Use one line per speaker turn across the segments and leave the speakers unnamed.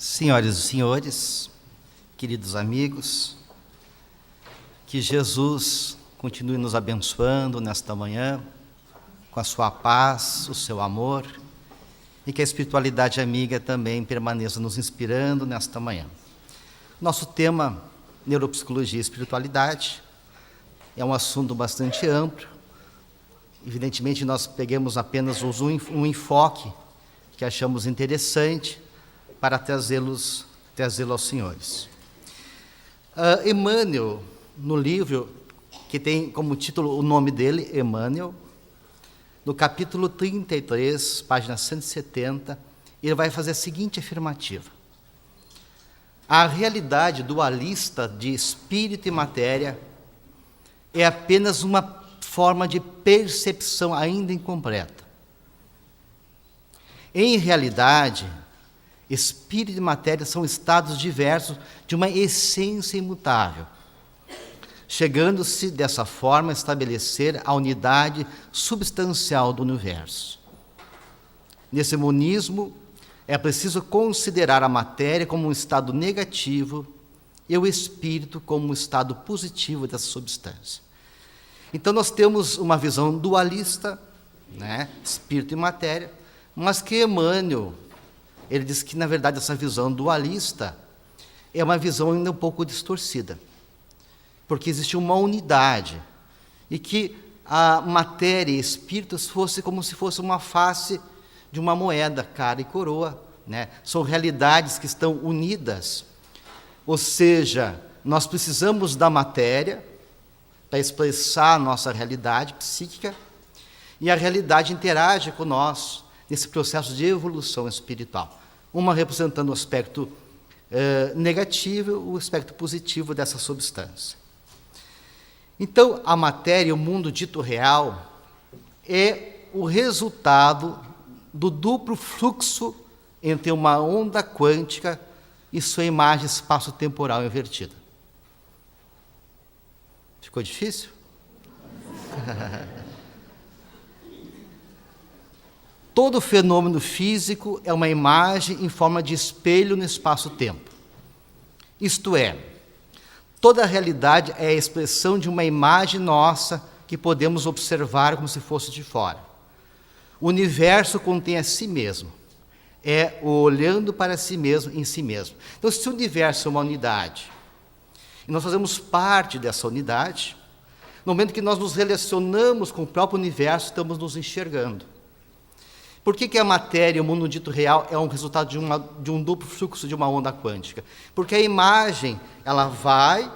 Senhoras e senhores, queridos amigos, que Jesus continue nos abençoando nesta manhã, com a sua paz, o seu amor, e que a espiritualidade amiga também permaneça nos inspirando nesta manhã. Nosso tema, neuropsicologia e espiritualidade, é um assunto bastante amplo. Evidentemente, nós pegamos apenas um enfoque que achamos interessante para trazê-lo aos senhores. Emmanuel, no livro que tem como título o nome dele, Emmanuel, no capítulo 33, página 170, ele vai fazer a seguinte afirmativa: a realidade dualista de espírito e matéria é apenas uma forma de percepção ainda incompleta. Em realidade, espírito e matéria são estados diversos de uma essência imutável, chegando-se dessa forma a estabelecer a unidade substancial do universo. Nesse monismo, é preciso considerar a matéria como um estado negativo e o espírito como um estado positivo dessa substância. Então nós temos uma visão dualista, espírito e matéria, mas que Emmanuel, ele diz que, na verdade, essa visão dualista é uma visão ainda um pouco distorcida, porque existe uma unidade, e que a matéria e espírito fosse como se fosse uma face de uma moeda, cara e coroa, São realidades que estão unidas, ou seja, nós precisamos da matéria para expressar a nossa realidade psíquica, e a realidade interage com nós nesse processo de evolução espiritual. Uma representando o aspecto negativo, o aspecto positivo dessa substância. Então, a matéria, o mundo dito real, é o resultado do duplo fluxo entre uma onda quântica e sua imagem espaço-temporal invertida. Ficou difícil? Todo fenômeno físico é uma imagem em forma de espelho no espaço-tempo. Isto é, toda a realidade é a expressão de uma imagem nossa que podemos observar como se fosse de fora. O universo contém a si mesmo, é o olhando para si mesmo em si mesmo. Então, se o universo é uma unidade, e nós fazemos parte dessa unidade, no momento que nós nos relacionamos com o próprio universo, estamos nos enxergando. Por que a matéria, o mundo dito real, é um resultado de um duplo fluxo de uma onda quântica? Porque a imagem, ela vai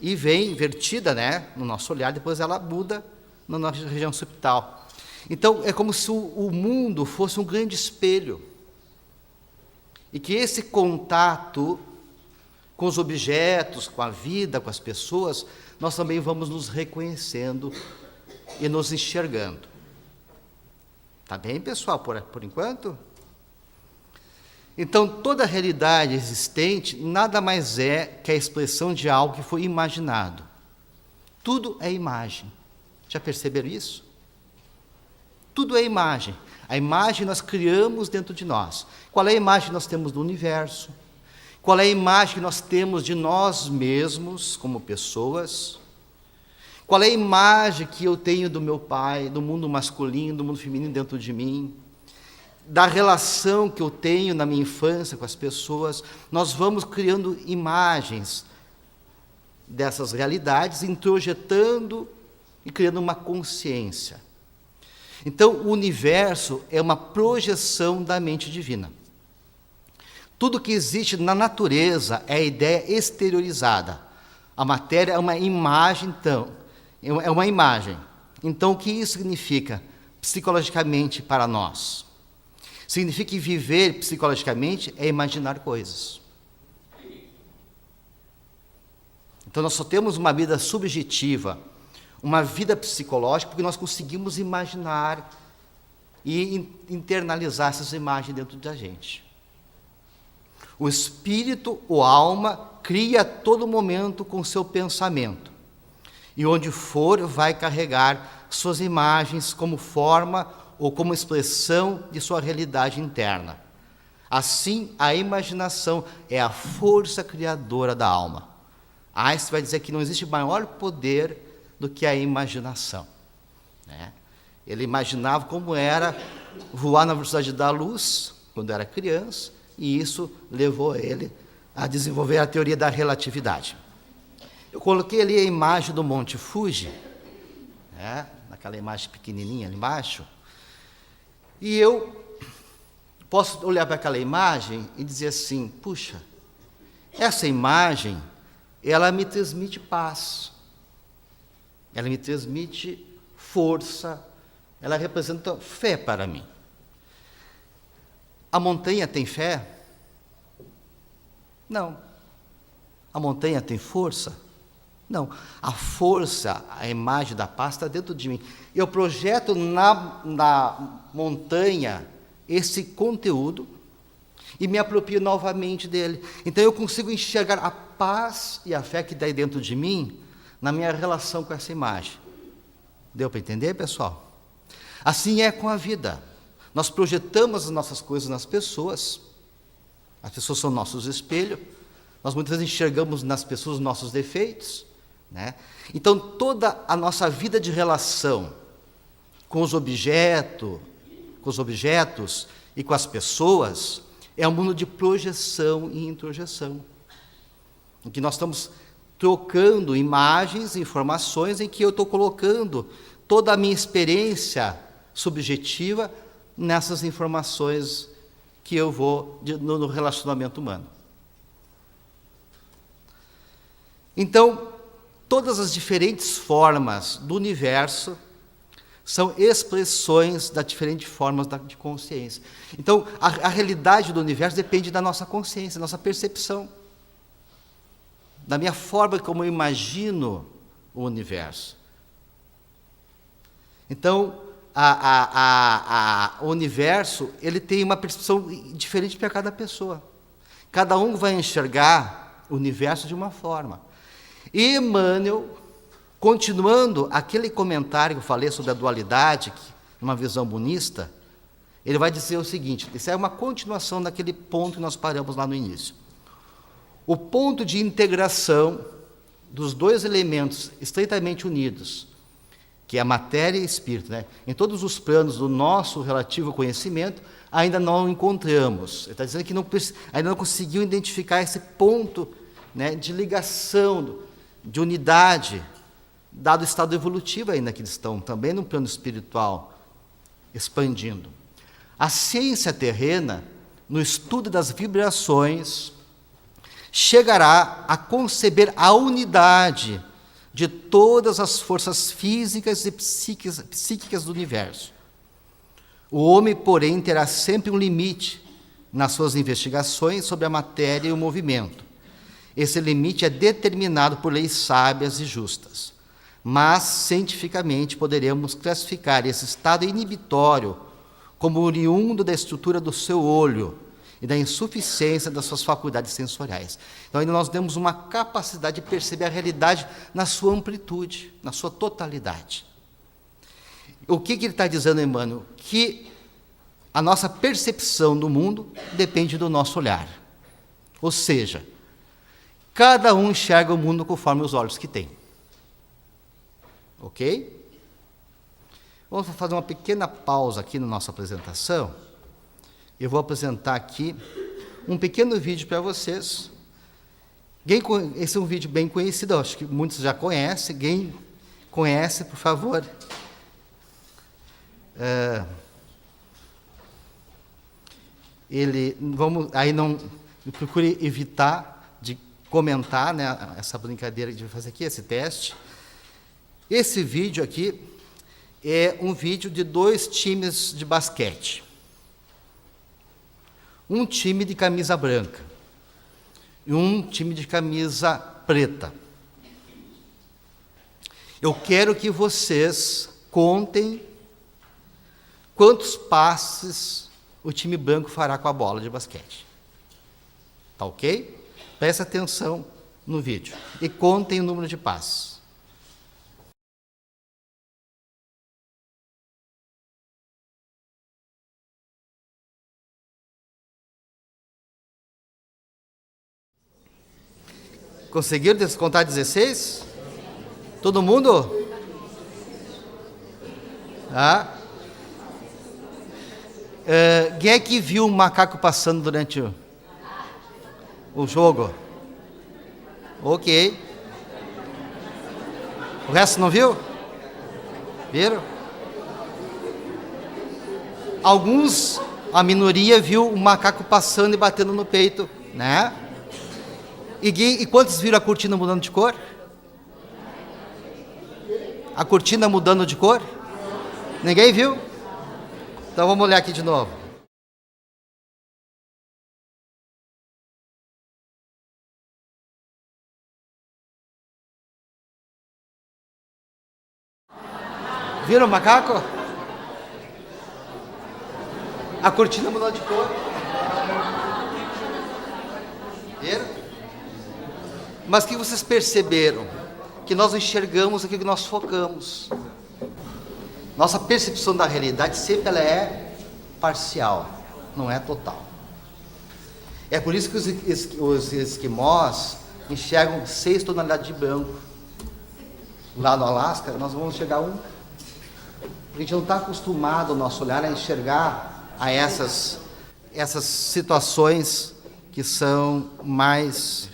e vem invertida, no nosso olhar, depois ela muda na nossa região subtal. Então, é como se o mundo fosse um grande espelho. E que esse contato com os objetos, com a vida, com as pessoas, nós também vamos nos reconhecendo e nos enxergando. Tá bem, pessoal, por enquanto? Então, toda a realidade existente nada mais é que a expressão de algo que foi imaginado. Tudo é imagem. Já perceberam isso? Tudo é imagem. A imagem nós criamos dentro de nós. Qual é a imagem que nós temos do universo? Qual é a imagem que nós temos de nós mesmos como pessoas? Qual é a imagem que eu tenho do meu pai, do mundo masculino, do mundo feminino dentro de mim? Da relação que eu tenho na minha infância com as pessoas? Nós vamos criando imagens dessas realidades, introjetando e criando uma consciência. Então, o universo é uma projeção da mente divina. Tudo que existe na natureza é a ideia exteriorizada. A matéria é uma imagem, então. É uma imagem. Então, o que isso significa psicologicamente para nós? Significa que viver psicologicamente é imaginar coisas. Então, nós só temos uma vida subjetiva, uma vida psicológica, porque nós conseguimos imaginar e internalizar essas imagens dentro da gente. O espírito, ou alma, cria a todo momento com seu pensamento. E onde for, vai carregar suas imagens como forma ou como expressão de sua realidade interna. Assim, a imaginação é a força criadora da alma. Einstein vai dizer que não existe maior poder do que a imaginação, né? Ele imaginava como era voar na velocidade da luz, quando era criança, e isso levou ele a desenvolver a teoria da relatividade. Eu coloquei ali a imagem do Monte Fuji, né, naquela imagem pequenininha ali embaixo, e eu posso olhar para aquela imagem e dizer assim, puxa, essa imagem, ela me transmite paz, ela me transmite força, ela representa fé para mim. A montanha tem fé? Não. A montanha tem força? Não. A força, a imagem da paz está dentro de mim. Eu projeto na montanha esse conteúdo e me aproprio novamente dele. Então eu consigo enxergar a paz e a fé que está dentro de mim na minha relação com essa imagem. Deu para entender, pessoal? Assim é com a vida. Nós projetamos as nossas coisas nas pessoas. As pessoas são nossos espelhos. Nós muitas vezes enxergamos nas pessoas os nossos defeitos, né? Então toda a nossa vida de relação com os objetos e com as pessoas é um mundo de projeção e introjeção, em que nós estamos trocando imagens, informações, em que eu estou colocando toda a minha experiência subjetiva nessas informações que eu vou no relacionamento humano. Então, todas as diferentes formas do universo são expressões das diferentes formas de consciência. Então, a realidade do universo depende da nossa consciência, da nossa percepção, da minha forma como eu imagino o universo. Então, o universo, ele tem uma percepção diferente para cada pessoa. Cada um vai enxergar o universo de uma forma. E Emmanuel, continuando aquele comentário que eu falei sobre a dualidade, uma visão monista, ele vai dizer o seguinte, isso é uma continuação daquele ponto que nós paramos lá no início. O ponto de integração dos dois elementos estreitamente unidos, que é a matéria e espírito, né? Em todos os planos do nosso relativo conhecimento, ainda não encontramos. Ele está dizendo que ainda não conseguiu identificar esse ponto, né, de ligação, de unidade, dado o estado evolutivo ainda que eles estão, também no plano espiritual, expandindo. A ciência terrena, no estudo das vibrações, chegará a conceber a unidade de todas as forças físicas e psíquicas do universo. O homem, porém, terá sempre um limite nas suas investigações sobre a matéria e o movimento. Esse limite é determinado por leis sábias e justas. Mas, cientificamente, poderemos classificar esse estado inibitório como oriundo da estrutura do seu olho e da insuficiência das suas faculdades sensoriais. Então, ainda nós temos uma capacidade de perceber a realidade na sua amplitude, na sua totalidade. O que ele está dizendo, Emmanuel? Que a nossa percepção do mundo depende do nosso olhar. Ou seja, cada um enxerga o mundo conforme os olhos que tem. Ok? Vamos fazer uma pequena pausa aqui na nossa apresentação. Eu vou apresentar aqui um pequeno vídeo para vocês. Esse é um vídeo bem conhecido, acho que muitos já conhecem. Quem conhece, por favor. Procure evitar de comentar, né, essa brincadeira que a gente vai fazer aqui, esse teste. Esse vídeo aqui é um vídeo de 2 times de basquete. Um time de camisa branca e um time de camisa preta. Eu quero que vocês contem quantos passes o time branco fará com a bola de basquete. Tá ok? Presta atenção no vídeo e contem o número de passes. Conseguiram descontar 16? Todo mundo? Ah. Quem é que viu um macaco passando durante o jogo? Ok. O resto não viu? Viram? Alguns, a minoria, viu um macaco passando e batendo no peito, né? E quantos viram a cortina mudando de cor? A cortina mudando de cor? Ninguém viu? Então vamos olhar aqui de novo. Viram o macaco? A cortina mudou de cor. Viram? Mas o que vocês perceberam? Que nós enxergamos aquilo que nós focamos. Nossa percepção da realidade sempre ela é parcial, não é total. É por isso que os esquimós enxergam 6 toneladas de branco. Lá no Alasca, nós vamos enxergar um. Porque a gente não está acostumado, o nosso olhar, a enxergar a essas situações que são mais...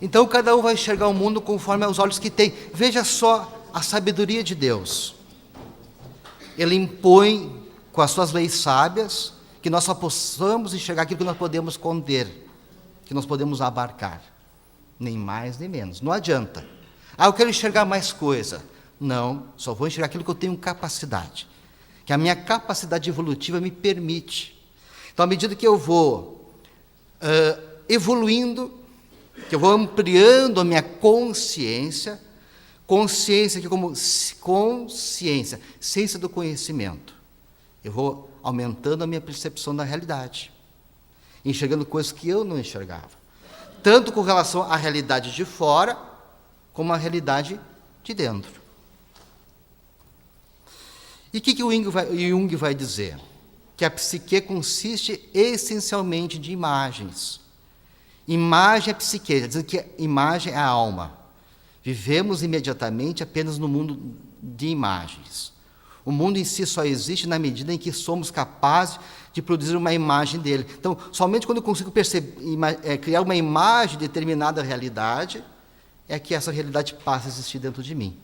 Então, cada um vai enxergar o mundo conforme os olhos que tem. Veja só a sabedoria de Deus. Ele impõe com as suas leis sábias que nós só possamos enxergar aquilo que nós podemos conter, que nós podemos abarcar. Nem mais, nem menos. Não adianta. Eu quero enxergar mais coisa. Não, só vou enxergar aquilo que eu tenho capacidade. Que a minha capacidade evolutiva me permite. Então, à medida que eu vou evoluindo, que eu vou ampliando a minha consciência aqui como consciência, ciência do conhecimento. Eu vou aumentando a minha percepção da realidade, enxergando coisas que eu não enxergava, tanto com relação à realidade de fora, como à realidade de dentro. E o que o Jung vai dizer? Que a psique consiste essencialmente de imagens. Imagem é psique, quer dizer que a imagem é a alma. Vivemos imediatamente apenas no mundo de imagens. O mundo em si só existe na medida em que somos capazes de produzir uma imagem dele. Então, somente quando eu consigo criar uma imagem de determinada realidade, é que essa realidade passa a existir dentro de mim.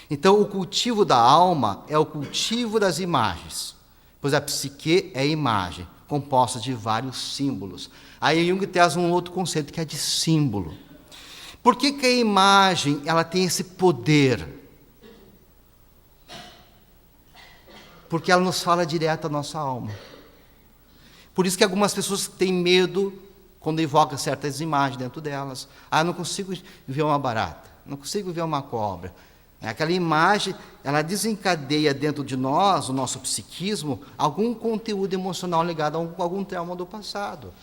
Então, o cultivo da alma é o cultivo das imagens, pois a psique é imagem, composta de vários símbolos. Aí Jung traz um outro conceito que é de símbolo. Por que a imagem ela tem esse poder? Porque ela nos fala direto à nossa alma. Por isso que algumas pessoas têm medo quando evocam certas imagens dentro delas. Eu não consigo ver uma barata, não consigo ver uma cobra. Aquela imagem, ela desencadeia dentro de nós, o nosso psiquismo, algum conteúdo emocional ligado a algum trauma do passado.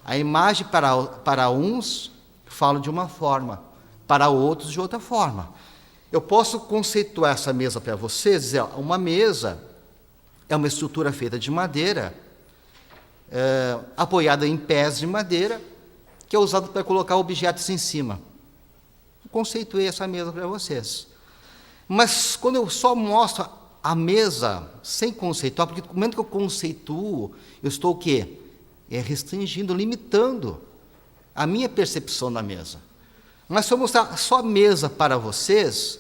A imagem para uns fala de uma forma, para outros de outra forma. Eu posso conceituar essa mesa para vocês, dizer, uma mesa é uma estrutura feita de madeira, apoiada em pés de madeira, que é usada para colocar objetos em cima. Conceituei essa mesa para vocês. Mas quando eu só mostro a mesa sem conceituar, porque no momento que eu conceituo, eu estou o quê? Restringindo, limitando a minha percepção da mesa. Mas se eu mostrar só a mesa para vocês,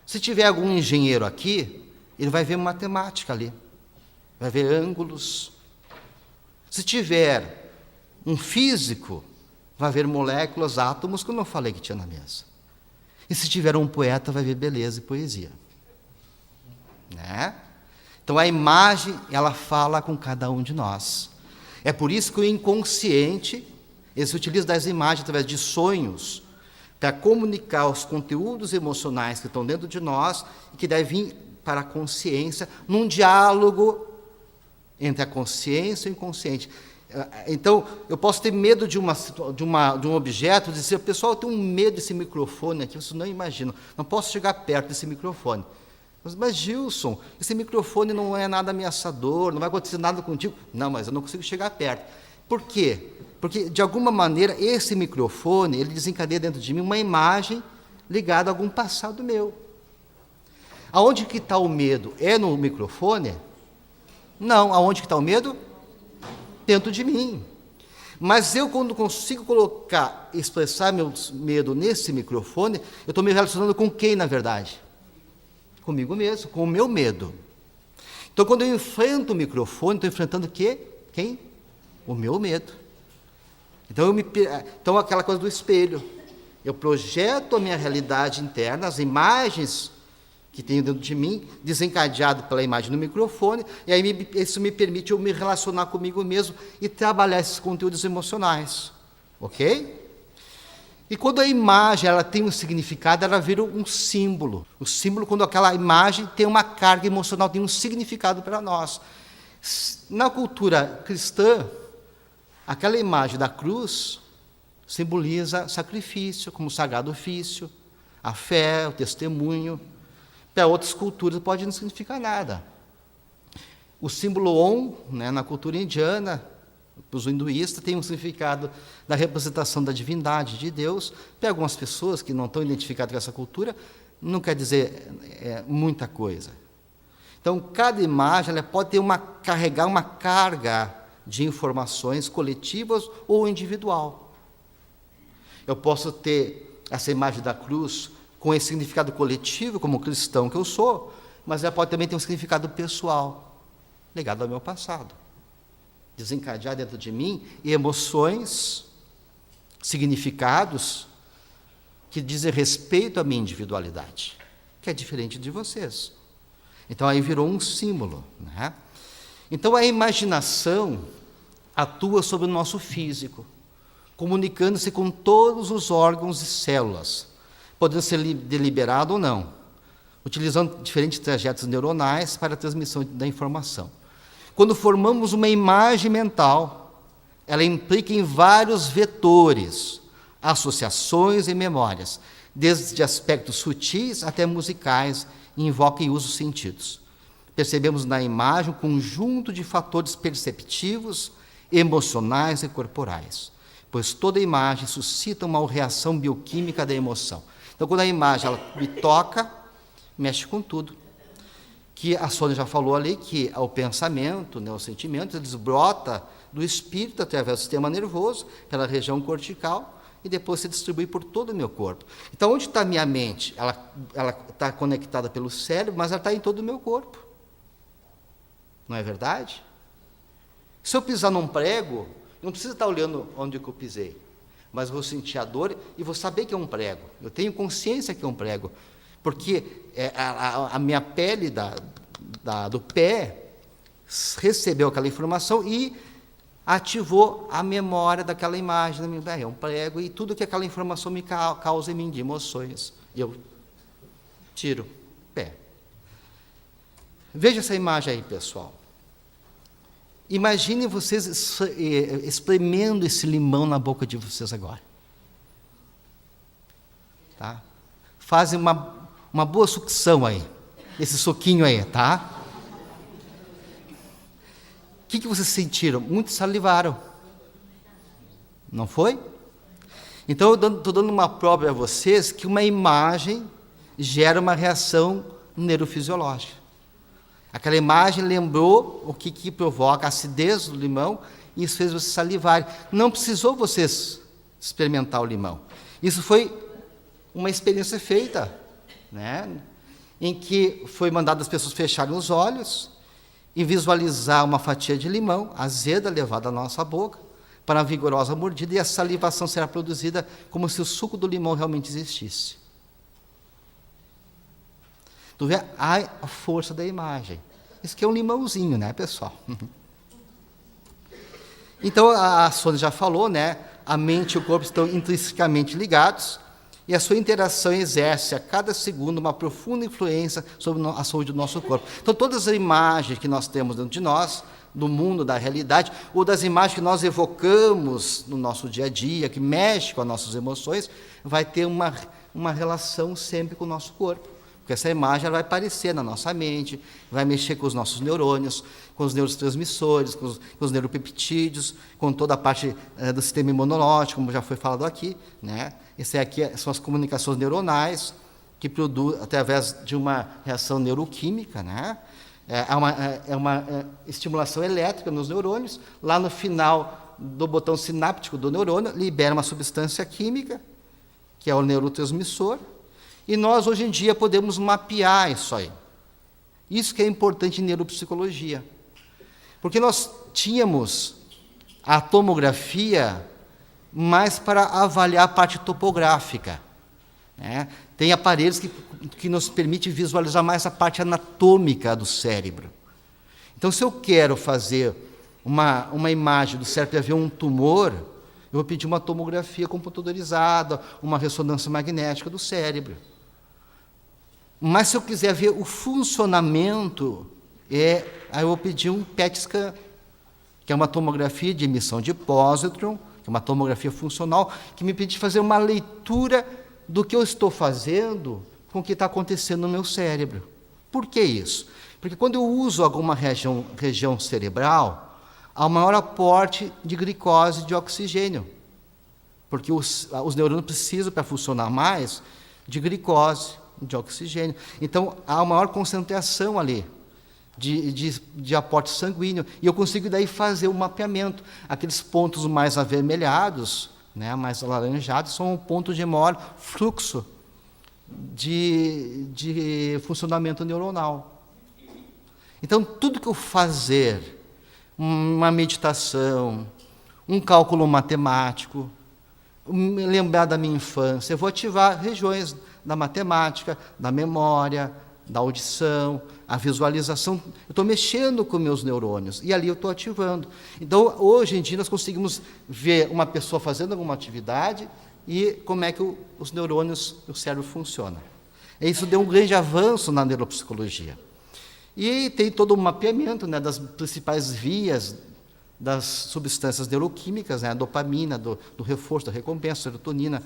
se tiver algum engenheiro aqui, ele vai ver matemática ali, vai ver ângulos. Se tiver um físico, vai ver moléculas, átomos, que eu não falei que tinha na mesa. E se tiver um poeta, vai ver beleza e poesia. Né? Então a imagem, ela fala com cada um de nós. É por isso que o inconsciente, ele se utiliza das imagens através de sonhos, para comunicar os conteúdos emocionais que estão dentro de nós e que devem vir para a consciência, num diálogo entre a consciência e o inconsciente. Então, eu posso ter medo de um objeto, dizer, pessoal, eu tenho um medo desse microfone aqui, vocês não imaginam, não posso chegar perto desse microfone. Mas Gilson, esse microfone não é nada ameaçador, não vai acontecer nada contigo. Não, mas eu não consigo chegar perto. Por quê? Porque, de alguma maneira, esse microfone, ele desencadeia dentro de mim uma imagem ligada a algum passado meu. Aonde que está o medo? É no microfone? Não. Aonde que está o medo? Dentro de mim. Mas eu, quando consigo expressar meu medo nesse microfone, eu estou me relacionando com quem, na verdade? Comigo mesmo, com o meu medo. Então, quando eu enfrento o microfone, estou enfrentando o quê? Quem? O meu medo. Então, aquela coisa do espelho. Eu projeto a minha realidade interna, as imagens que tenho dentro de mim, desencadeado pela imagem no microfone, e aí isso me permite eu me relacionar comigo mesmo e trabalhar esses conteúdos emocionais. Ok? E quando a imagem ela tem um significado, ela vira um símbolo. O símbolo, quando aquela imagem tem uma carga emocional, tem um significado para nós. Na cultura cristã, aquela imagem da cruz simboliza sacrifício, como o sagrado ofício, a fé, o testemunho. Para outras culturas pode não significar nada. O símbolo Om, né, na cultura indiana, para os hinduístas, tem um significado da representação da divindade de Deus. Para algumas pessoas que não estão identificadas com essa cultura, não quer dizer muita coisa. Então, cada imagem ela pode carregar uma carga de informações coletivas ou individual. Eu posso ter essa imagem da cruz com esse significado coletivo, como cristão que eu sou, mas ela pode também ter um significado pessoal, ligado ao meu passado. Desencadear dentro de mim emoções, significados que dizem respeito à minha individualidade, que é diferente de vocês. Então, aí virou um símbolo, né? Então, a imaginação atua sobre o nosso físico, comunicando-se com todos os órgãos e células, podendo ser deliberado ou não, utilizando diferentes trajetos neuronais para a transmissão da informação. Quando formamos uma imagem mental, ela implica em vários vetores, associações e memórias, desde aspectos sutis até musicais, e invoca e usa os sentidos. Percebemos na imagem um conjunto de fatores perceptivos, emocionais e corporais, pois toda imagem suscita uma reação bioquímica da emoção. Então, quando a imagem ela me toca, mexe com tudo. Que a Sônia já falou ali, que o pensamento, né, o sentimento, eles brota do espírito através do sistema nervoso, pela região cortical, e depois se distribui por todo o meu corpo. Então, onde está a minha mente? Ela está conectada pelo cérebro, mas ela está em todo o meu corpo. Não é verdade? Se eu pisar num prego, não precisa estar olhando onde eu pisei, mas vou sentir a dor e vou saber que é um prego. Eu tenho consciência que é um prego, porque a minha pele do pé recebeu aquela informação e ativou a memória daquela imagem. É um prego, e tudo que aquela informação me causa em mim de emoções. E eu tiro o pé. Veja essa imagem aí, pessoal. Imaginem vocês espremendo esse limão na boca de vocês agora. Tá? Fazem uma boa sucção aí, esse suquinho aí, tá? O que vocês sentiram? Muitos salivaram. Não foi? Então, eu estou dando uma prova a vocês que uma imagem gera uma reação neurofisiológica. Aquela imagem lembrou o que provoca a acidez do limão e isso fez vocês salivarem. Não precisou vocês experimentar o limão. Isso foi uma experiência feita, né, em que foi mandado as pessoas fecharem os olhos e visualizar uma fatia de limão azeda levada à nossa boca para uma vigorosa mordida, e a salivação será produzida como se o suco do limão realmente existisse. Tu vê a força da imagem. Isso aqui é um limãozinho, né, pessoal? Então, a Sônia já falou, né? A mente e o corpo estão intrinsecamente ligados e a sua interação exerce a cada segundo uma profunda influência sobre a saúde do nosso corpo. Então, todas as imagens que nós temos dentro de nós, do mundo, da realidade, ou das imagens que nós evocamos no nosso dia a dia, que mexe com as nossas emoções, vai ter uma relação sempre com o nosso corpo. Porque essa imagem ela vai aparecer na nossa mente, vai mexer com os nossos neurônios, com os neurotransmissores, com os neuropeptídeos, com toda a parte do sistema imunológico, como já foi falado aqui, né? Esse aqui são as comunicações neuronais, que produz através de uma reação neuroquímica, né? É uma estimulação elétrica nos neurônios. Lá no final do botão sináptico do neurônio, libera uma substância química, que é o neurotransmissor, e nós, hoje em dia, podemos mapear isso aí. Isso que é importante em neuropsicologia. Porque nós tínhamos a tomografia mais para avaliar a parte topográfica, né? Tem aparelhos que nos permitem visualizar mais a parte anatômica do cérebro. Então, se eu quero fazer uma imagem do cérebro para ver um tumor, eu vou pedir uma tomografia computadorizada, uma ressonância magnética do cérebro. Mas se eu quiser ver o funcionamento, aí eu vou pedir um PET scan, que é uma tomografia de emissão de pósitron, que é uma tomografia funcional, que me permite fazer uma leitura do que eu estou fazendo com o que está acontecendo no meu cérebro. Por que isso? Porque quando eu uso alguma região cerebral, há um maior aporte de glicose e de oxigênio, porque os neurônios precisam, para funcionar mais, de glicose, de oxigênio. Então, há uma maior concentração ali de aporte sanguíneo, e eu consigo daí fazer o mapeamento. Aqueles pontos mais avermelhados, né, mais alaranjados, são pontos de maior fluxo de funcionamento neuronal. Então, tudo que eu fazer, uma meditação, um cálculo matemático, lembrar da minha infância, eu vou ativar regiões da matemática, da memória, da audição, a visualização. Eu estou mexendo com meus neurônios e ali eu estou ativando. Então, hoje em dia, nós conseguimos ver uma pessoa fazendo alguma atividade e como é que os neurônios, o cérebro funciona. E isso deu um grande avanço na neuropsicologia. E tem todo um mapeamento, né, das principais vias das substâncias neuroquímicas, né, a dopamina, do reforço, da recompensa, a serotonina,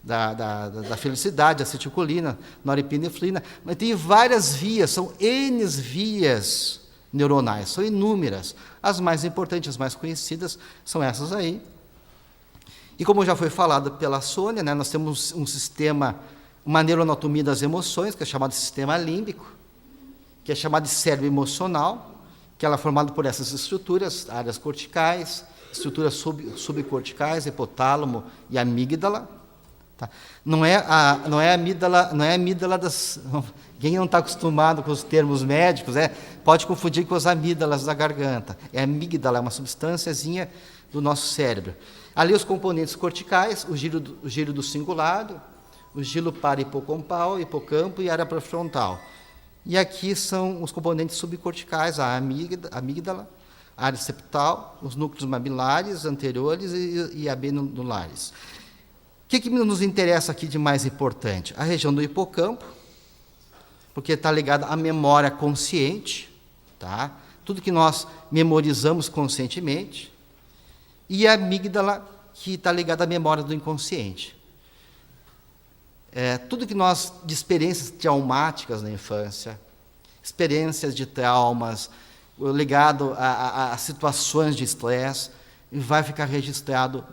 da felicidade, a acetilcolina, norepinefrina. Mas tem várias vias, são N vias neuronais, são inúmeras. As mais importantes, as mais conhecidas, são essas aí. E como já foi falado pela Sônia, né, nós temos um sistema, uma neuroanatomia das emoções, que é chamado de sistema límbico, que é chamado de cérebro emocional, que ela é formada por essas estruturas, áreas corticais, estruturas subcorticais, hipotálamo e amígdala. Tá? Não é a amígdala das... Quem não está acostumado com os termos médicos, pode confundir com as amígdalas da garganta. É a amígdala, é uma substânciazinha do nosso cérebro. Ali os componentes corticais, o giro do cingulado, o giro para-hipocampal, hipocampo e área pré-frontal. E aqui são os componentes subcorticais, a amígdala, a área septal, os núcleos mamilares anteriores e abenulares. O que nos interessa aqui de mais importante? A região do hipocampo, porque está ligada à memória consciente, tá? Tudo que nós memorizamos conscientemente, e a amígdala, que está ligada à memória do inconsciente. Tudo que nós, de experiências traumáticas na infância, experiências de traumas, ligado a situações de estresse, vai ficar registrado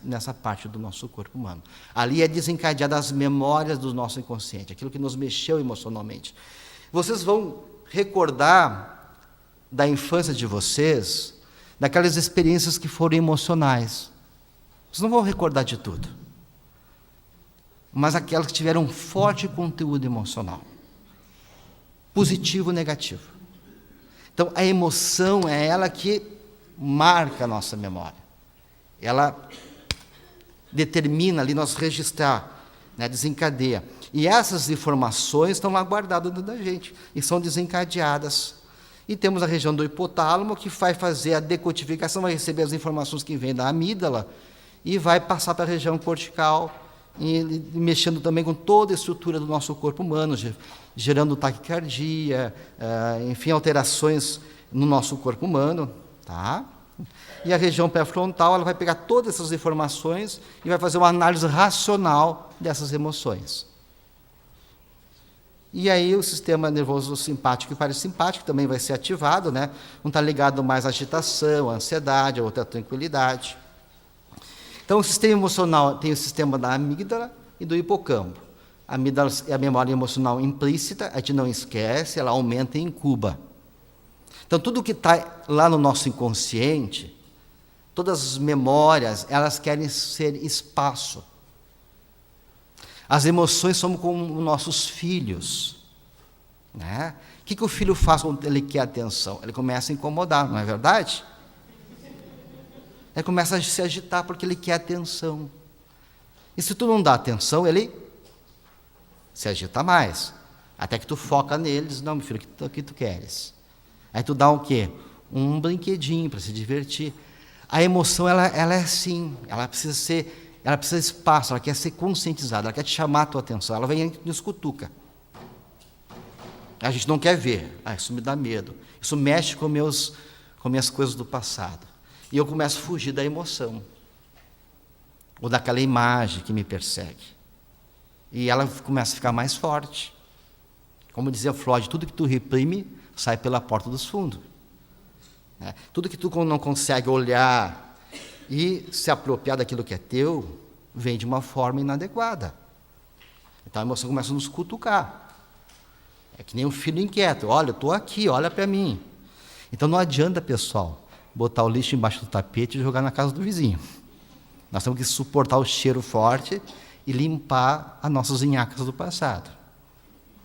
nessa parte do nosso corpo humano. Ali é desencadeada as memórias do nosso inconsciente, aquilo que nos mexeu emocionalmente. Vocês vão recordar da infância de vocês, daquelas experiências que foram emocionais. Vocês não vão recordar de tudo, mas aquelas que tiveram um forte conteúdo emocional, positivo ou negativo. Então, a emoção é ela que marca a nossa memória. Ela determina ali, nós registrar, né, desencadeia. E essas informações estão lá guardadas dentro da gente e são desencadeadas. E temos a região do hipotálamo, que vai fazer a decodificação, vai receber as informações que vêm da amígdala e vai passar para a região cortical, e mexendo também com toda a estrutura do nosso corpo humano, gerando taquicardia, enfim, alterações no nosso corpo humano. Tá? E a região pré-frontal, ela vai pegar todas essas informações e vai fazer uma análise racional dessas emoções. E aí o sistema nervoso simpático e parasimpático também vai ser ativado, né? Um está ligado mais à agitação, à ansiedade, a outra à tranquilidade. Então, o sistema emocional tem o sistema da amígdala e do hipocampo. A amígdala é a memória emocional implícita, a gente não esquece, ela aumenta e incuba. Então, tudo que está lá no nosso inconsciente, todas as memórias, elas querem ser espaço. As emoções são como nossos filhos, né? O que o filho faz quando ele quer atenção? Ele começa a incomodar, não é verdade? Ele começa a se agitar porque ele quer atenção. E se tu não dá atenção, ele se agita mais. Até que tu foca nele e diz, não, meu filho, o que tu queres? Aí tu dá o quê? Um brinquedinho para se divertir. A emoção, ela é assim, ela precisa de espaço, ela quer ser conscientizada, ela quer te chamar a tua atenção, ela vem e nos cutuca. A gente não quer ver, isso me dá medo, isso mexe com minhas coisas do passado. E eu começo a fugir da emoção, ou daquela imagem que me persegue. E ela começa a ficar mais forte. Como dizia Freud, tudo que tu reprime sai pela porta dos fundos. Tudo que tu não consegue olhar e se apropriar daquilo que é teu, vem de uma forma inadequada. Então a emoção começa a nos cutucar. É que nem um filho inquieto. Olha, eu estou aqui, olha para mim. Então não adianta, pessoal, botar o lixo embaixo do tapete e jogar na casa do vizinho. Nós temos que suportar o cheiro forte e limpar as nossas nhacas do passado.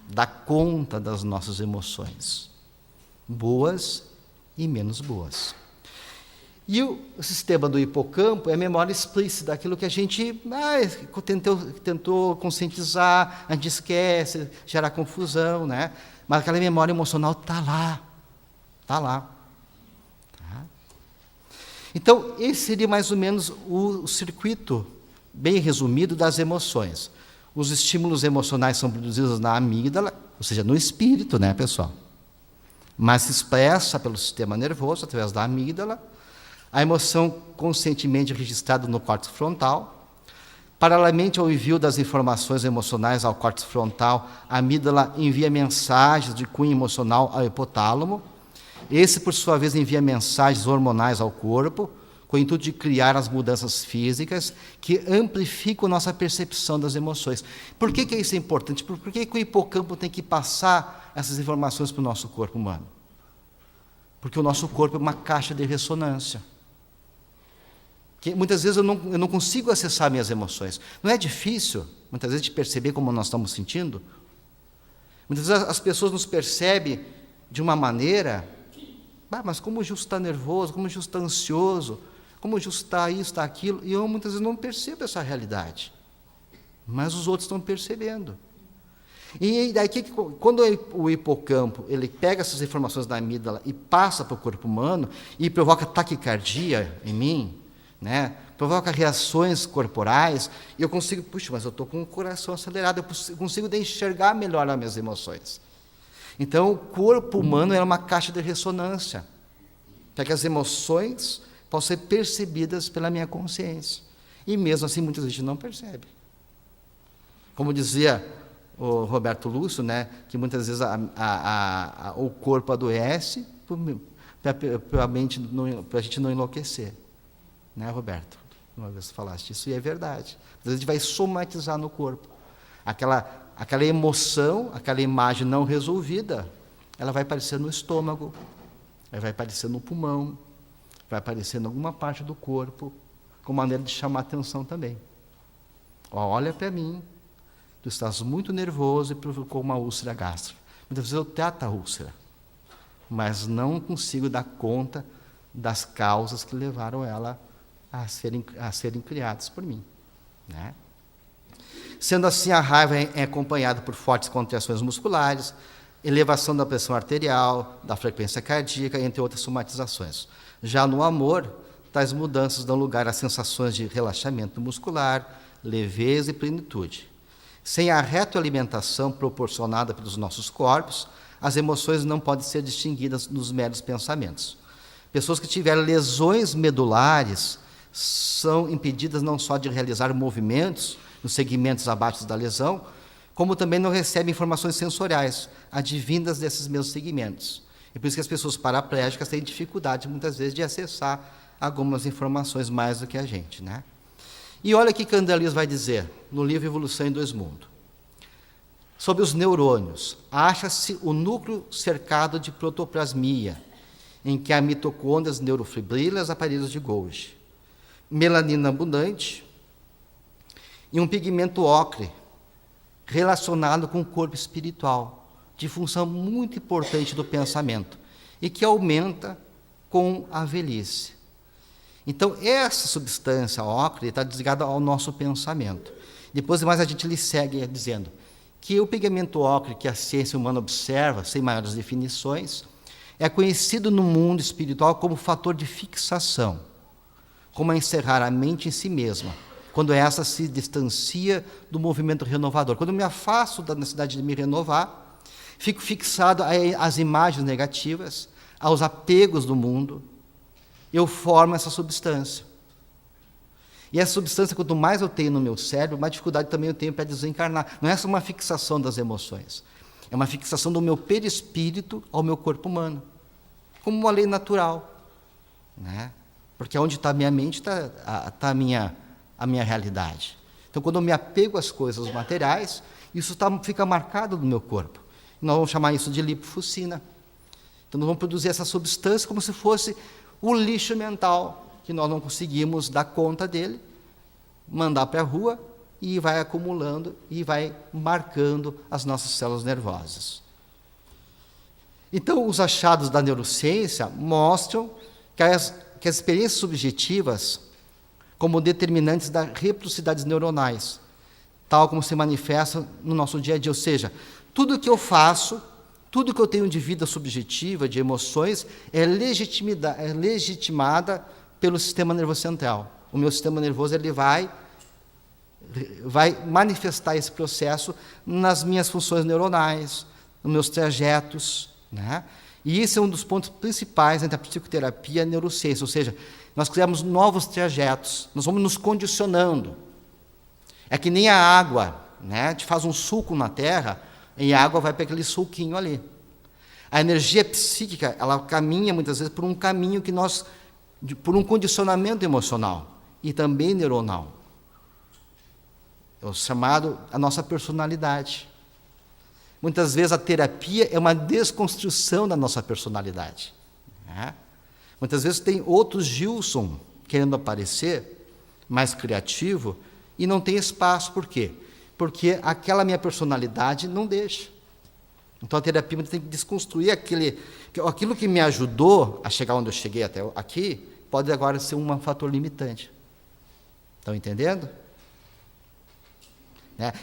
Dar conta das nossas emoções, boas e menos boas. E o sistema do hipocampo é a memória explícita, aquilo que a gente tentou conscientizar, a gente esquece, gera confusão, né? Mas aquela memória emocional está lá. Está lá. Tá? Então, esse seria mais ou menos o circuito, bem resumido, das emoções. Os estímulos emocionais são produzidos na amígdala, ou seja, no espírito, né, pessoal? Mas se expressa pelo sistema nervoso, através da amígdala. A emoção conscientemente registrada no córtex frontal. Paralelamente ao envio das informações emocionais ao córtex frontal, a amígdala envia mensagens de cunho emocional ao hipotálamo. Esse, por sua vez, envia mensagens hormonais ao corpo, com o intuito de criar as mudanças físicas que amplificam nossa percepção das emoções. Por que isso é importante? Por que o hipocampo tem que passar essas informações para o nosso corpo humano? Porque o nosso corpo é uma caixa de ressonância. Que muitas vezes eu não consigo acessar minhas emoções. Não é difícil, muitas vezes, de perceber como nós estamos sentindo? Muitas vezes as pessoas nos percebem de uma maneira, mas como o Justo está nervoso, como o Justo está ansioso, como o Justo está isso, está aquilo, e eu muitas vezes não percebo essa realidade. Mas os outros estão percebendo. E daí, quando o hipocampo ele pega essas informações da amígdala e passa para o corpo humano e provoca taquicardia em mim, né? Provoca reações corporais, e eu consigo, mas eu estou com o coração acelerado, eu consigo enxergar melhor as minhas emoções. Então, o corpo humano é uma caixa de ressonância, para que as emoções possam ser percebidas pela minha consciência. E mesmo assim, muitas vezes a gente não percebe. Como dizia o Roberto Lúcio, né, que muitas vezes o corpo adoece para a gente não enlouquecer. Né, Roberto? Uma vez você falaste isso, e é verdade. Às vezes a gente vai somatizar no corpo. Aquela emoção, aquela imagem não resolvida, ela vai aparecer no estômago, ela vai aparecer no pulmão, vai aparecer em alguma parte do corpo, com maneira de chamar atenção também. Olha para mim, tu estás muito nervoso e provocou uma úlcera gástrica. Muitas vezes eu trato a úlcera, mas não consigo dar conta das causas que levaram ela a serem criadas por mim. Né? Sendo assim, a raiva é acompanhada por fortes contrações musculares, elevação da pressão arterial, da frequência cardíaca, entre outras somatizações. Já no amor, tais mudanças dão lugar a sensações de relaxamento muscular, leveza e plenitude. Sem a retroalimentação proporcionada pelos nossos corpos, as emoções não podem ser distinguidas nos meros pensamentos. Pessoas que tiveram lesões medulares são impedidas não só de realizar movimentos nos segmentos abaixo da lesão, como também não recebe informações sensoriais advindas desses mesmos segmentos. E por isso que as pessoas paraplégicas têm dificuldade, muitas vezes, de acessar algumas informações mais do que a gente, né? E olha o que Candelias vai dizer no livro Evolução em Dois Mundos. Sobre os neurônios, acha-se o núcleo cercado de protoplasmia, em que há mitocôndrias, neurofibrilas, aparelhos de Golgi, melanina abundante e um pigmento ocre relacionado com o corpo espiritual, de função muito importante do pensamento e que aumenta com a velhice. Então, essa substância ocre está desligada ao nosso pensamento. Depois mais a gente lhe segue dizendo que o pigmento ocre que a ciência humana observa, sem maiores definições, é conhecido no mundo espiritual como fator de fixação, como a encerrar a mente em si mesma, quando essa se distancia do movimento renovador. Quando eu me afasto da necessidade de me renovar, fico fixado às imagens negativas, aos apegos do mundo, eu formo essa substância. E essa substância, quanto mais eu tenho no meu cérebro, mais dificuldade também eu tenho para desencarnar. Não é só uma fixação das emoções, é uma fixação do meu perispírito ao meu corpo humano, como uma lei natural, né? Porque onde está a minha mente está a minha realidade. Então, quando eu me apego às coisas materiais, isso fica marcado no meu corpo. Nós vamos chamar isso de lipofuscina. Então, nós vamos produzir essa substância como se fosse o lixo mental, que nós não conseguimos dar conta dele, mandar para a rua, e vai acumulando e vai marcando as nossas células nervosas. Então, os achados da neurociência mostram que as experiências subjetivas, como determinantes das reciprocidades neuronais, tal como se manifesta no nosso dia a dia, ou seja, tudo que eu faço, tudo que eu tenho de vida subjetiva, de emoções, é legitimada pelo sistema nervoso central. O meu sistema nervoso ele vai manifestar esse processo nas minhas funções neuronais, nos meus trajetos, né? E isso é um dos pontos principais entre a psicoterapia e a neurociência, ou seja, nós criamos novos trajetos, nós vamos nos condicionando. É que nem a água, né? A gente faz um sulco na terra e a água vai para aquele sulquinho ali. A energia psíquica, ela caminha muitas vezes por um caminho por um condicionamento emocional e também neuronal. É o chamado a nossa personalidade. Muitas vezes a terapia é uma desconstrução da nossa personalidade, né? Muitas vezes tem outro Gilson querendo aparecer, mais criativo, e não tem espaço. Por quê? Porque aquela minha personalidade não deixa. Então a terapia tem que desconstruir aquilo que me ajudou a chegar onde eu cheguei até aqui, pode agora ser um fator limitante. Estão entendendo?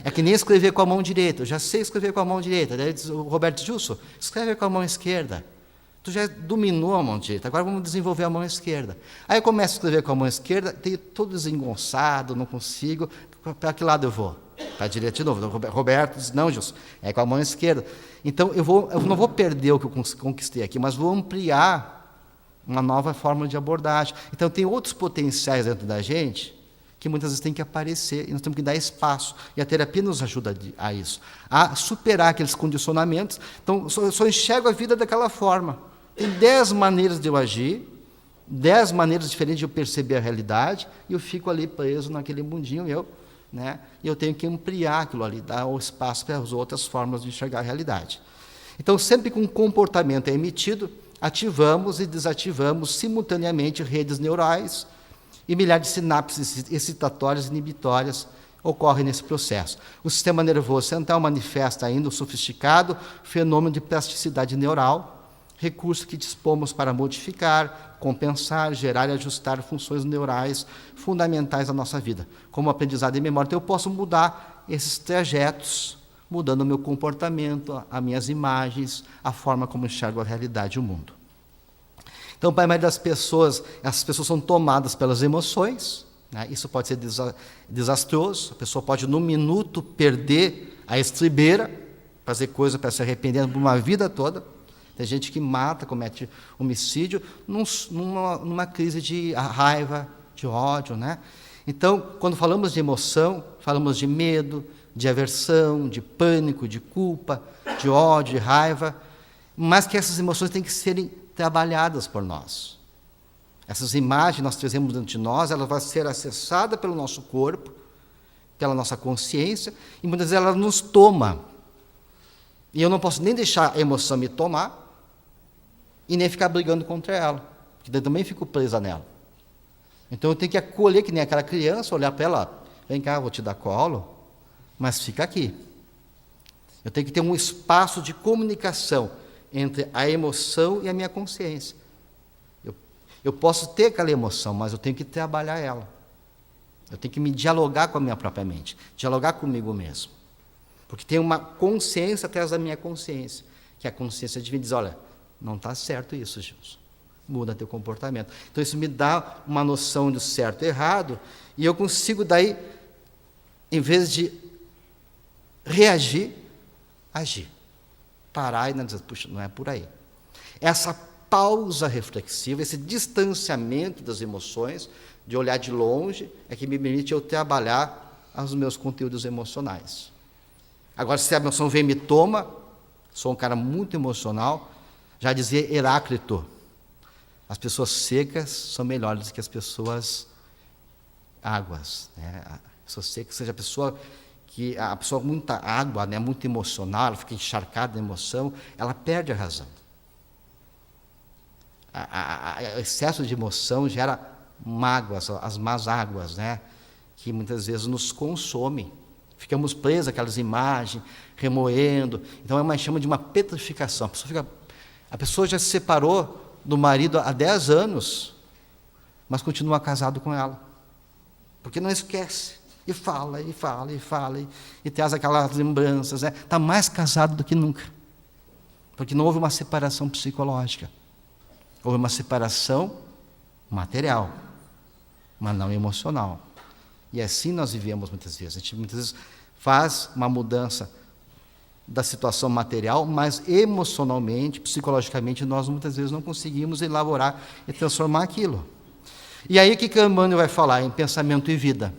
É que nem escrever com a mão direita. Eu já sei escrever com a mão direita. Daí diz o Roberto Gilson, escreve com a mão esquerda. Tu já dominou a mão direita, agora vamos desenvolver a mão esquerda. Aí eu começo a escrever com a mão esquerda, tenho todo desengonçado, não consigo. Para que lado eu vou? Para a direita de novo. Roberto diz, não, Gilson, é com a mão esquerda. Então eu não vou perder o que eu conquistei aqui, mas vou ampliar uma nova forma de abordagem. Então tem outros potenciais dentro da gente que muitas vezes tem que aparecer, e nós temos que dar espaço. E a terapia nos ajuda a isso, a superar aqueles condicionamentos. Então, eu só enxergo a vida daquela forma. Tem 10 maneiras de eu agir, 10 maneiras diferentes de eu perceber a realidade, e eu fico ali preso naquele mundinho né? E eu tenho que ampliar aquilo ali, dar o espaço para as outras formas de enxergar a realidade. Então, sempre que um comportamento é emitido, ativamos e desativamos simultaneamente redes neurais, e milhares de sinapses excitatórias e inibitórias ocorrem nesse processo. O sistema nervoso central manifesta ainda um sofisticado fenômeno de plasticidade neural, recurso que dispomos para modificar, compensar, gerar e ajustar funções neurais fundamentais da nossa vida, como aprendizado e memória. Então, eu posso mudar esses trajetos, mudando o meu comportamento, as minhas imagens, a forma como enxergo a realidade e o mundo. Então, para a maioria das pessoas, essas pessoas são tomadas pelas emoções, né? Isso pode ser desastroso, a pessoa pode, num minuto, perder a estribeira, fazer coisa para se arrepender por uma vida toda. Tem gente que mata, comete homicídio, numa crise de raiva, de ódio, né? Então, quando falamos de emoção, falamos de medo, de aversão, de pânico, de culpa, de ódio, de raiva, mas que essas emoções têm que serem trabalhadas por nós. Essas imagens que nós trazemos dentro de nós, elas vão ser acessadas pelo nosso corpo, pela nossa consciência, e muitas vezes ela nos toma. E eu não posso nem deixar a emoção me tomar, e nem ficar brigando contra ela, porque eu também fico presa nela. Então eu tenho que acolher, que nem aquela criança, olhar para ela, vem cá, eu vou te dar colo, mas fica aqui. Eu tenho que ter um espaço de comunicação entre a emoção e a minha consciência. Eu posso ter aquela emoção, mas eu tenho que trabalhar ela. Eu tenho que me dialogar com a minha própria mente, dialogar comigo mesmo. Porque tem uma consciência atrás da minha consciência, que a consciência divina diz, olha, não está certo isso, Gilson. Muda teu comportamento. Então isso me dá uma noção do certo e errado, e eu consigo daí, em vez de reagir, agir. Parar e não dizer, puxa, não é por aí. Essa pausa reflexiva, esse distanciamento das emoções, de olhar de longe, é que me permite eu trabalhar os meus conteúdos emocionais. Agora, se a emoção vem e me toma, sou um cara muito emocional, já dizia Heráclito, as pessoas secas são melhores do que as pessoas águas. Né? A pessoa seca, seja a pessoa com muita água, né, muito emocional, ela fica encharcada de emoção, ela perde a razão. O excesso de emoção gera mágoas, as más águas, né, que muitas vezes nos consomem. Ficamos presos àquelas imagens, remoendo. Então, chama de uma petrificação. A pessoa já se separou do marido há 10 anos, mas continua casado com ela. Porque não esquece. E fala, e fala, e fala, e traz aquelas lembranças. Está mais casado do que nunca. Porque não houve uma separação psicológica. Houve uma separação material, mas não emocional. E assim nós vivemos muitas vezes. A gente muitas vezes faz uma mudança da situação material, mas emocionalmente, psicologicamente, nós muitas vezes não conseguimos elaborar e transformar aquilo. E aí o que Emmanuel vai falar? Em pensamento e vida.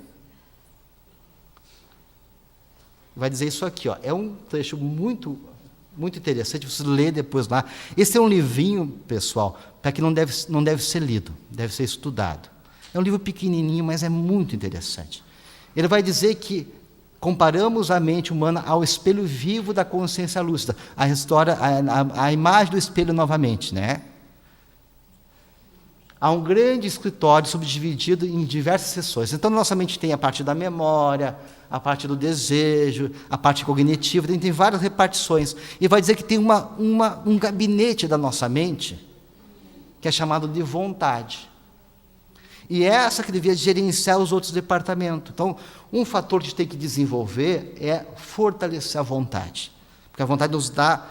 Vai dizer isso aqui, ó. É um trecho muito interessante, você lê depois lá. Esse é um livrinho, pessoal, para que não deve ser lido, deve ser estudado. É um livro pequenininho, mas é muito interessante. Ele vai dizer que comparamos a mente humana ao espelho vivo da consciência lúcida. A imagem do espelho novamente, né? Há um grande escritório subdividido em diversas seções. Então, nossa mente tem a parte da memória, a parte do desejo, a parte cognitiva, tem várias repartições. E vai dizer que tem um gabinete da nossa mente, que é chamado de vontade. E é essa que devia gerenciar os outros departamentos. Então, um fator que a gente tem que desenvolver é fortalecer a vontade. Porque a vontade nos dá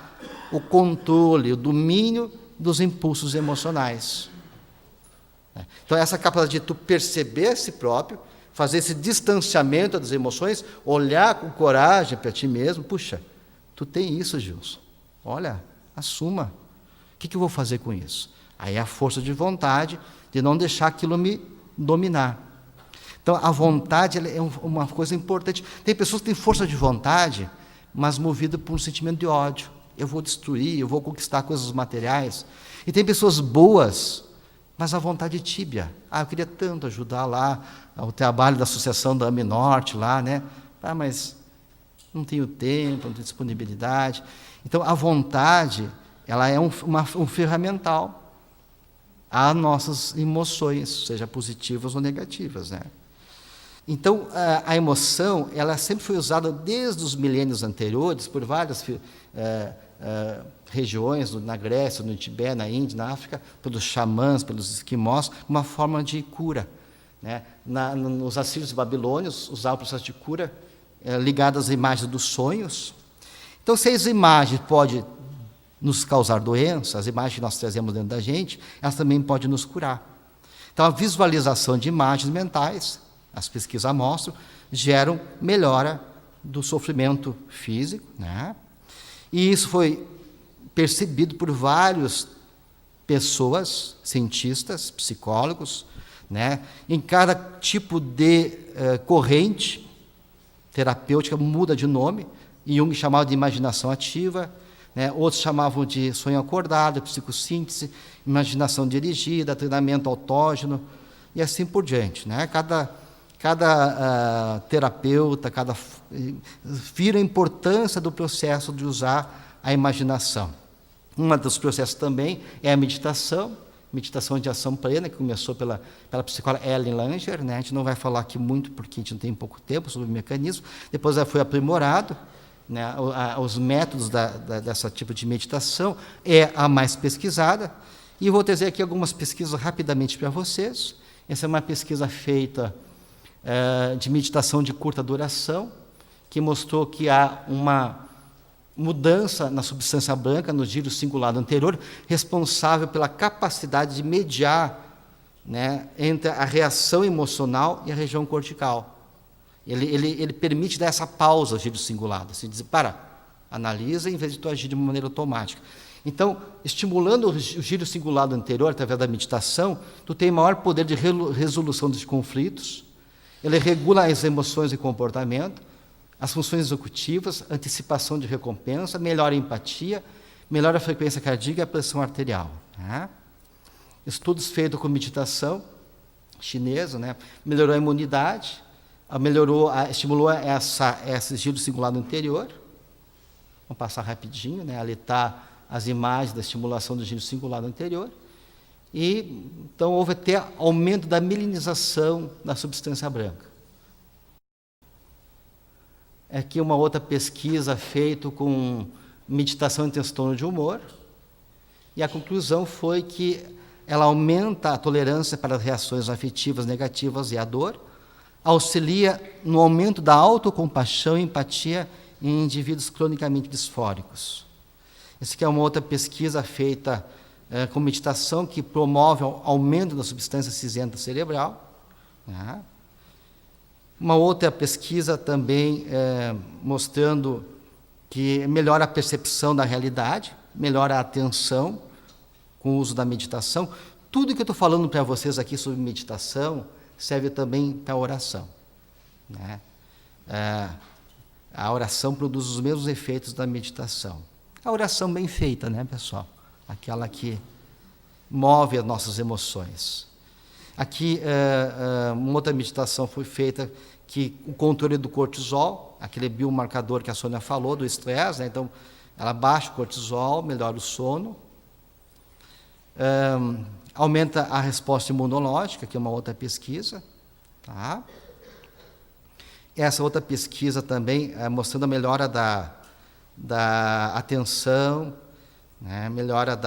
o controle, o domínio dos impulsos emocionais. Então, essa capacidade de tu perceber a si próprio, fazer esse distanciamento das emoções, olhar com coragem para ti mesmo. Puxa, tu tem isso, Gilson. Olha, assuma. O que eu vou fazer com isso? Aí é a força de vontade de não deixar aquilo me dominar. Então, a vontade é uma coisa importante. Tem pessoas que têm força de vontade, mas movidas por um sentimento de ódio. Eu vou destruir, eu vou conquistar coisas materiais. E tem pessoas boas, mas a vontade tíbia. Eu queria tanto ajudar lá o trabalho da associação da AME Norte lá, né? Mas não tenho tempo, não tenho disponibilidade. Então, a vontade, ela é um ferramental às nossas emoções, seja positivas ou negativas, né? Então, a emoção, ela sempre foi usada desde os milênios anteriores por várias regiões, na Grécia, no Tibete, na Índia, na África, pelos xamãs, pelos esquimós, uma forma de cura. Né? Nos assírios e babilônios, usavam o processo de cura ligado às imagens dos sonhos. Então, se as imagens podem nos causar doença, as imagens que nós trazemos dentro da gente, elas também podem nos curar. Então, a visualização de imagens mentais, as pesquisas mostram, geram melhora do sofrimento físico, né? E isso foi percebido por várias pessoas, cientistas, psicólogos, né? Em cada tipo de corrente, terapêutica muda de nome. Jung chamava de imaginação ativa, né? Outros chamavam de sonho acordado, psicossíntese, imaginação dirigida, treinamento autógeno, e assim por diante, né? Cada terapeuta, vira a importância do processo de usar a imaginação. Um dos processos também é a meditação de ação plena, que começou pela psicóloga Ellen Langer, né? A gente não vai falar aqui muito, porque a gente não tem pouco tempo sobre o mecanismo. Depois ela foi aprimorado, né? Os métodos dessa tipo de meditação é a mais pesquisada. E eu vou trazer aqui algumas pesquisas rapidamente para vocês. Essa é uma pesquisa feita de meditação de curta duração, que mostrou que há uma mudança na substância branca, no giro cingulado anterior, responsável pela capacidade de mediar, né, entre a reação emocional e a região cortical. Ele permite dar essa pausa ao giro cingulado, assim, dizer, analisa em vez de tu agir de uma maneira automática. Então, estimulando o giro cingulado anterior, através da meditação, tu tem maior poder de resolução dos conflitos, ele regula as emoções e comportamento, as funções executivas, antecipação de recompensa, melhora a empatia, melhora a frequência cardíaca e a pressão arterial. Né? Estudos feitos com meditação chinesa, né? Melhorou a imunidade, estimulou esse giro cingulado anterior. Vamos passar rapidinho, né? Ali está as imagens da estimulação do giro cingulado anterior. E, então, houve até aumento da mielinização da substância branca. Aqui uma outra pesquisa feita com meditação em transtorno de humor, e a conclusão foi que ela aumenta a tolerância para as reações afetivas negativas e a dor, auxilia no aumento da autocompaixão e empatia em indivíduos cronicamente disfóricos. Essa aqui é uma outra pesquisa feita com meditação que promove o aumento da substância cinzenta cerebral. Né? Uma outra pesquisa também mostrando que melhora a percepção da realidade, melhora a atenção com o uso da meditação. Tudo que eu estou falando para vocês aqui sobre meditação serve também para a oração. Né? A oração produz os mesmos efeitos da meditação. A oração bem feita, né, pessoal? Aquela que move as nossas emoções. Aqui, uma outra meditação foi feita que o controle do cortisol, aquele biomarcador que a Sônia falou, do estresse, né? Então, ela baixa o cortisol, melhora o sono, aumenta a resposta imunológica, que é uma outra pesquisa. Tá? Essa outra pesquisa também mostrando a melhora da atenção, né? Melhora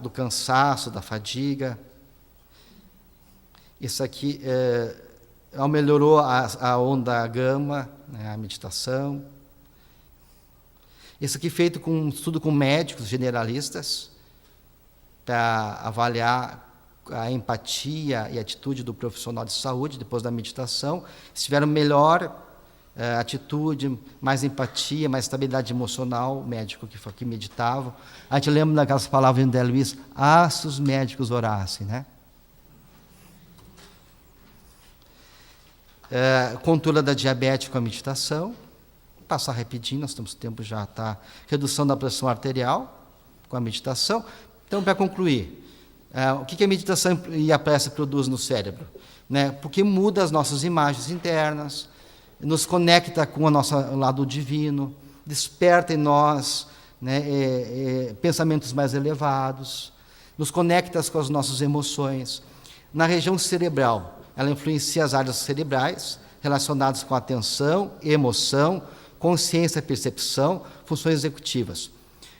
do cansaço, da fadiga. Isso aqui melhorou a onda gama, né, a meditação. Isso aqui feito com um estudo com médicos generalistas, para avaliar a empatia e a atitude do profissional de saúde depois da meditação. Se tiveram melhor atitude, mais empatia, mais estabilidade emocional, o médico que meditava. A gente lembra daquelas palavras de André Luiz, se os médicos orassem, né? Controle da diabetes com a meditação. Vou passar rapidinho, nós temos tempo já, tá? Redução da pressão arterial com a meditação. Então, para concluir, o que a meditação e a prece produzem no cérebro? Né? Porque muda as nossas imagens internas, nos conecta com o nosso lado divino, desperta em nós, né, pensamentos mais elevados, nos conecta com as nossas emoções. Na região cerebral, ela influencia as áreas cerebrais relacionadas com atenção, emoção, consciência e percepção, funções executivas.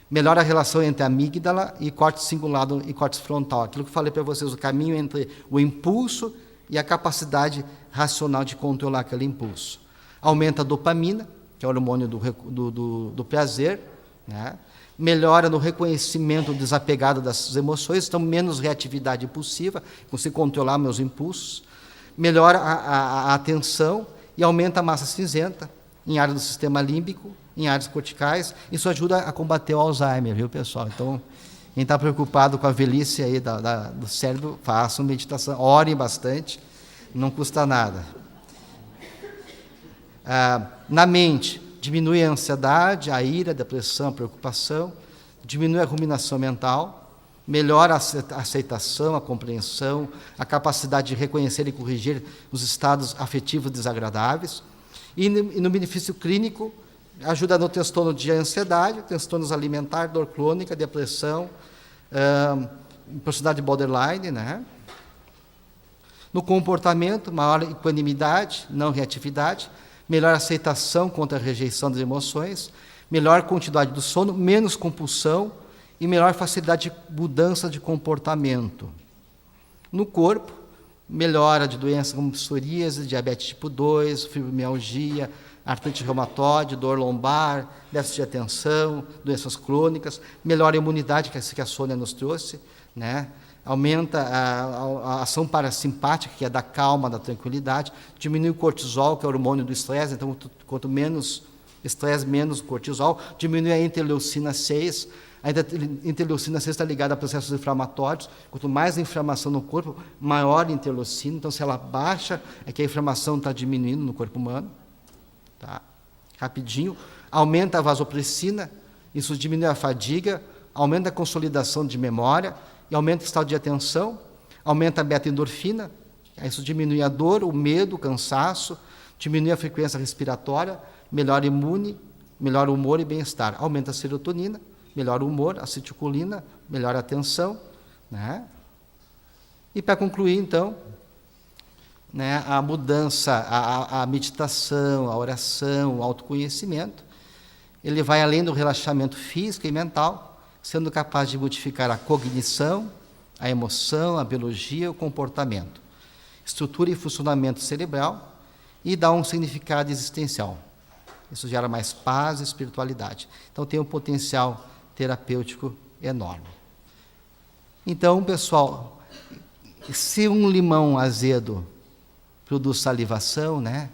Melhora a relação entre a amígdala e córtex cingulado e córtex frontal. Aquilo que eu falei para vocês, o caminho entre o impulso e a capacidade racional de controlar aquele impulso. Aumenta a dopamina, que é o hormônio do prazer, né? Melhora no reconhecimento desapegado das emoções, então menos reatividade impulsiva, consigo controlar meus impulsos. Melhora a atenção e aumenta a massa cinzenta em áreas do sistema límbico, em áreas corticais. Isso ajuda a combater o Alzheimer, viu, pessoal? Então, quem está preocupado com a velhice aí do cérebro, façam meditação, orem bastante, não custa nada. Na mente, diminui a ansiedade, a ira, a depressão, a preocupação, diminui a ruminação mental, melhora a aceitação, a compreensão, a capacidade de reconhecer e corrigir os estados afetivos desagradáveis. E no benefício clínico, ajuda no transtorno de ansiedade, transtornos alimentares, dor crônica, depressão, personalidade borderline, né? No comportamento, maior equanimidade, não reatividade, melhor aceitação contra a rejeição das emoções, melhor continuidade do sono, menos compulsão e melhor facilidade de mudança de comportamento. No corpo, melhora de doenças como psoríase, diabetes tipo 2, fibromialgia, artrite reumatoide, dor lombar, déficit de atenção, doenças crônicas, melhora a imunidade, que a Sônia nos trouxe, né? Aumenta a ação parasimpática, que é da calma, da tranquilidade, diminui o cortisol, que é o hormônio do estresse, então quanto menos estresse, menos cortisol, diminui a interleucina 6, a interleucina 6 está ligada a processos inflamatórios, quanto mais inflamação no corpo, maior a interleucina, então se ela baixa, é que a inflamação está diminuindo no corpo humano. Tá? Rapidinho, aumenta a vasopressina, isso diminui a fadiga, aumenta a consolidação de memória, e aumenta o estado de atenção, aumenta a beta-endorfina, isso diminui a dor, o medo, o cansaço, diminui a frequência respiratória, melhora imune, melhora o humor e bem-estar, aumenta a serotonina, melhora o humor, a acetilcolina, melhora a atenção, né? E para concluir, então, né, a mudança, a meditação, a oração, o autoconhecimento, ele vai além do relaxamento físico e mental, sendo capaz de modificar a cognição, a emoção, a biologia, o comportamento, estrutura e funcionamento cerebral e dá um significado existencial. Isso gera mais paz e espiritualidade. Então tem um potencial terapêutico enorme. Então, pessoal, se um limão azedo produz salivação, né?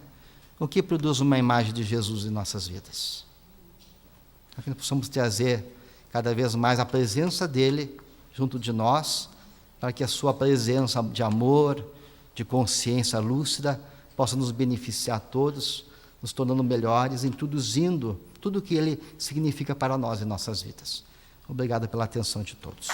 O que produz uma imagem de Jesus em nossas vidas? Para que nós possamos trazer cada vez mais a presença dele junto de nós, para que a sua presença de amor, de consciência lúcida, possa nos beneficiar a todos, nos tornando melhores, introduzindo tudo o que ele significa para nós em nossas vidas. Obrigado pela atenção de todos.